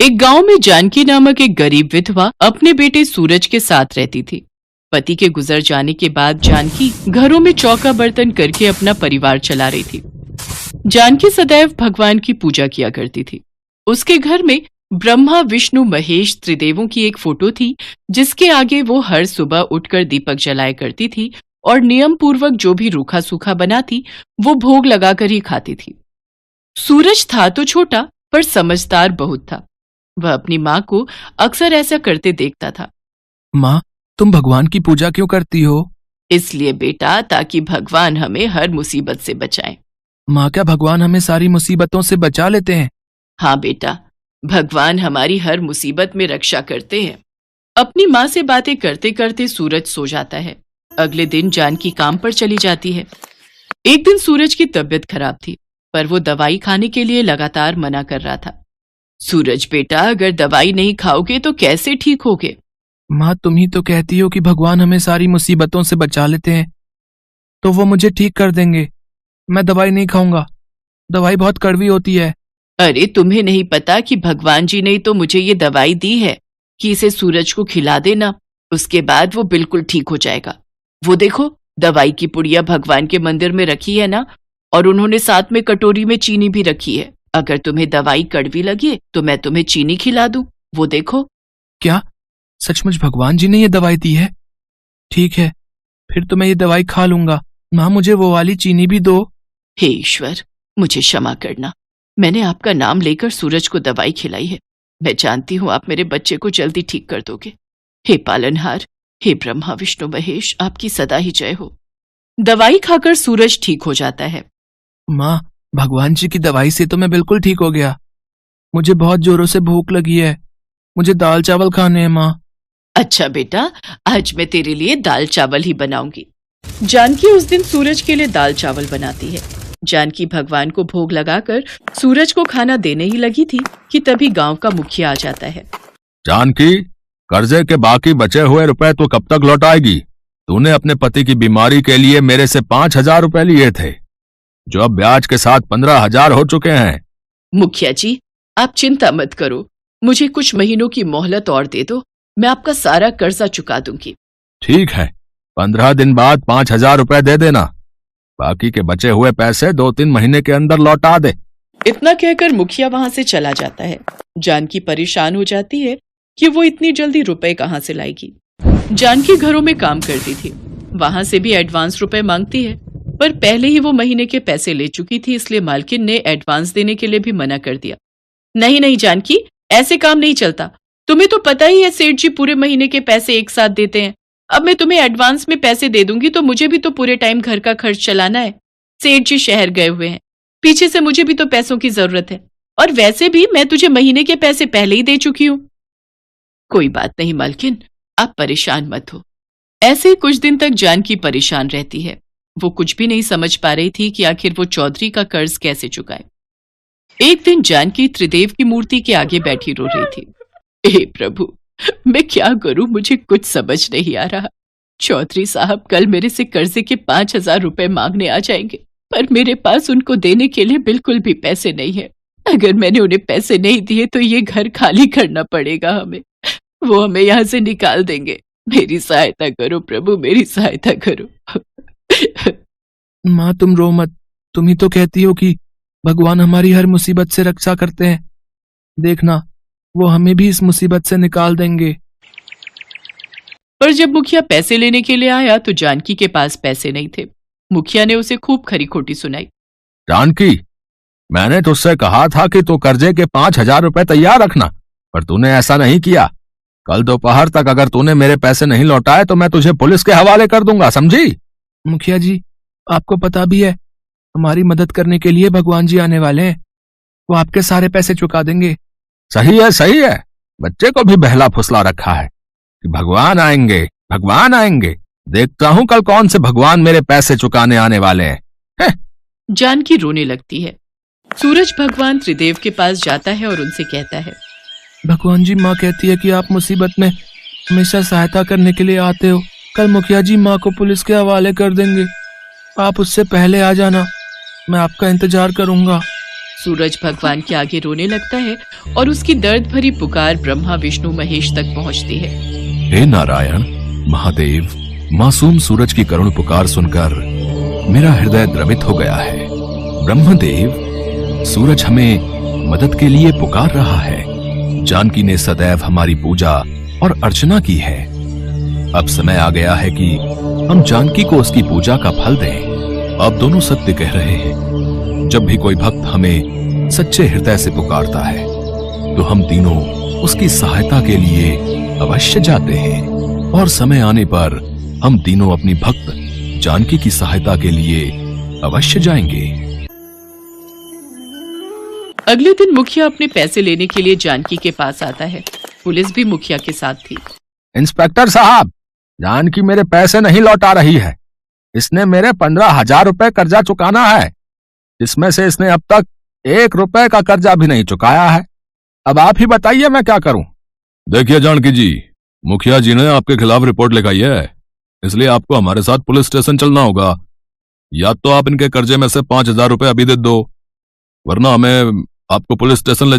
एक गांव में जानकी नामक एक गरीब विधवा अपने बेटे सूरज के साथ रहती थी। पति के गुजर जाने के बाद जानकी घरों में चौका बर्तन करके अपना परिवार चला रही थी। जानकी सदैव भगवान की पूजा किया करती थी। उसके घर में ब्रह्मा विष्णु महेश त्रिदेवों की एक फोटो थी, जिसके आगे वो हर सुबह उठकर दीपक जलाया करती थी और नियम पूर्वक जो भी रूखा सूखा बनाती वो भोग लगाकर ही खाती थी। सूरज था तो छोटा पर समझदार बहुत था। वह अपनी माँ को अक्सर ऐसा करते देखता था। माँ, तुम भगवान की पूजा क्यों करती हो? इसलिए बेटा, ताकि भगवान हमें हर मुसीबत से बचाएं। माँ, क्या भगवान हमें सारी मुसीबतों से बचा लेते हैं? हाँ बेटा, भगवान हमारी हर मुसीबत में रक्षा करते हैं। अपनी माँ से बातें करते करते सूरज सो जाता है। अगले दिन जानकी काम पर चली जाती है। एक दिन सूरज की तबीयत खराब थी, पर वो दवाई खाने के लिए लगातार मना कर रहा था। सूरज बेटा, अगर दवाई नहीं खाओगे तो कैसे ठीक होगे? माँ, तुम ही तो कहती हो कि भगवान हमें सारी मुसीबतों से बचा लेते हैं, तो वो मुझे ठीक कर देंगे। मैं दवाई नहीं खाऊंगा, दवाई बहुत कड़वी होती है। अरे तुम्हें नहीं पता कि भगवान जी ने तो मुझे ये दवाई दी है कि इसे सूरज को खिला देना, उसके बाद वो बिल्कुल ठीक हो जाएगा। वो देखो, दवाई की पुड़िया भगवान के मंदिर में रखी है ना, और उन्होंने साथ में कटोरी में चीनी भी रखी है। अगर तुम्हें दवाई कड़वी लगे तो मैं तुम्हें चीनी खिला दूं, वो देखो। क्या सचमुच भगवान जी ने ये दवाई दी है? ठीक है, फिर तो मैं ये दवाई खा लूंगा। माँ, मुझे वो वाली चीनी भी दो। हे ईश्वर, मुझे क्षमा करना। मैंने आपका नाम लेकर सूरज को दवाई खिलाई है। मैं जानती हूँ आप मेरे बच्चे को जल्दी ठीक कर दोगे। हे पालनहार, हे ब्रह्मा विष्णु महेश, आपकी सदा ही जय हो। दवाई खाकर सूरज ठीक हो जाता है। माँ, भगवान जी की दवाई से तो मैं बिल्कुल ठीक हो गया। मुझे बहुत जोरों से भूख लगी है, मुझे दाल चावल खाने हैं। माँ, अच्छा बेटा, आज मैं तेरे लिए दाल चावल ही बनाऊंगी। जानकी उस दिन सूरज के लिए दाल चावल बनाती है। जानकी भगवान को भोग लगाकर सूरज को खाना देने ही लगी थी कि तभी गांव का मुखिया आ जाता है। जानकी, कर्जे के बाकी बचे हुए रुपए तो कब तक लौटाएगी? तूने अपने पति की बीमारी के लिए मेरे से 5,000 रुपए लिए थे, जो अब ब्याज के साथ 15,000 हो चुके हैं। मुखिया जी, आप चिंता मत करो, मुझे कुछ महीनों की मोहलत और दे दो, मैं आपका सारा कर्जा चुका दूंगी। ठीक है, 15 दिन बाद 5,000 रुपए दे देना। बाकी के बचे हुए पैसे 2-3 महीने के अंदर लौटा दे। इतना कहकर मुखिया वहां से चला जाता है। जानकी परेशान हो जाती है कि वो इतनी जल्दी रुपए कहाँ से लाएगी। जानकी घरों में काम करती थी, वहां से भी एडवांस रुपए मांगती है, पर पहले ही वो महीने के पैसे ले चुकी थी, इसलिए मालकिन ने एडवांस देने के लिए भी मना कर दिया। नहीं नहीं जानकी, ऐसे काम नहीं चलता। तुम्हें तो पता ही है सेठ जी पूरे महीने के पैसे एक साथ देते हैं। अब मैं तुम्हें एडवांस में पैसे दे दूंगी तो मुझे भी तो पूरे टाइम घर का खर्च चलाना है। सेठ जी शहर गए हुए हैं, पीछे से मुझे भी तो पैसों की जरूरत है, और वैसे भी मैं तुझे महीने के पैसे पहले ही दे चुकी हूँ। कोई बात नहीं मालकिन, आप परेशान मत हो। ऐसे ही कुछ दिन तक जानकी परेशान रहती है। वो कुछ भी नहीं समझ पा रही थी कि आखिर वो चौधरी का कर्ज कैसे चुकाए। एक दिन जानकी त्रिदेव की मूर्ति के आगे बैठी रो रही थी। हे प्रभु, मैं क्या करूं, मुझे कुछ समझ नहीं आ रहा। चौधरी साहब कल मेरे से कर्जे के 5,000 रुपए मांगने आ जाएंगे, पर मेरे पास उनको देने के लिए बिल्कुल भी पैसे नहीं है। अगर मैंने उन्हें पैसे नहीं दिए तो ये घर खाली करना पड़ेगा हमें, वो हमें यहाँ से निकाल देंगे। मेरी सहायता करो प्रभु, मेरी सहायता करो। माँ, तुम रो मत। तुम ही तो कहती हो कि भगवान हमारी हर मुसीबत से रक्षा करते हैं। देखना, वो हमें भी इस मुसीबत से निकाल देंगे। पर जब मुखिया पैसे लेने के लिए आया तो जानकी के पास पैसे नहीं थे। मुखिया ने उसे खूब खरी खोटी सुनाई। जानकी, मैंने तुझसे कहा था कि तू कर्जे के 5,000 रुपए तैयार रखना, पर तूने ऐसा नहीं किया। कल दोपहर तक अगर तूने मेरे पैसे नहीं लौटाए तो मैं तुझे पुलिस के हवाले कर दूंगा, समझी? मुखिया जी, आपको पता भी है हमारी मदद करने के लिए भगवान जी आने वाले हैं। वो आपके सारे पैसे चुका देंगे। सही है, सही है। बच्चे को भी बहला फुसला रखा है कि भगवान आएंगे, भगवान आएंगे। देखता हूं कल कौन से भगवान मेरे पैसे चुकाने आने वाले हैं। जानकी रोने लगती है। सूरज भगवान त्रिदेव के पास जाता है और उनसे कहता है, भगवान जी, माँ कहती है कि आप मुसीबत में हमेशा सहायता करने के लिए आते हो। कल मुखिया जी माँ को पुलिस के हवाले कर देंगे। आप उससे पहले आ जाना, मैं आपका इंतजार करूंगा। सूरज भगवान के आगे रोने लगता है और उसकी दर्द भरी पुकार ब्रह्मा विष्णु महेश तक पहुंचती है। हे नारायण, महादेव, मासूम सूरज की करुण पुकार सुनकर मेरा हृदय द्रवित हो गया है। ब्रह्मदेव, सूरज हमें मदद के लिए पुकार रहा है। जानकी ने सदैव हमारी पूजा और अर्चना की है। अब समय आ गया है कि हम जानकी को उसकी पूजा का फल दें। आप दोनों सत्य कह रहे हैं। जब भी कोई भक्त हमें सच्चे हृदय से पुकारता है तो हम तीनों उसकी सहायता के लिए अवश्य जाते हैं और समय आने पर हम तीनों अपनी भक्त जानकी की सहायता के लिए अवश्य जाएंगे। अगले दिन मुखिया अपने पैसे लेने के लिए जानकी के पास आता है। पुलिस भी मुखिया के साथ थी। इंस्पेक्टर साहब, जानकी मेरे पैसे नहीं लौटा रही है। इसने मेरे 15,000 रुपए कर्जा चुकाना है, जिसमें से इसने अब तक 1 रुपए का कर्जा भी नहीं चुकाया है। अब आप ही बताइए मैं क्या करूं। देखिए जानकी जी, मुखिया जी ने आपके खिलाफ रिपोर्ट लिखाई है, इसलिए आपको हमारे साथ पुलिस स्टेशन चलना होगा। या तो आप इनके कर्जे में से 5,000 रुपए अभी दे दो, वरना हमें आपको पुलिस स्टेशन ले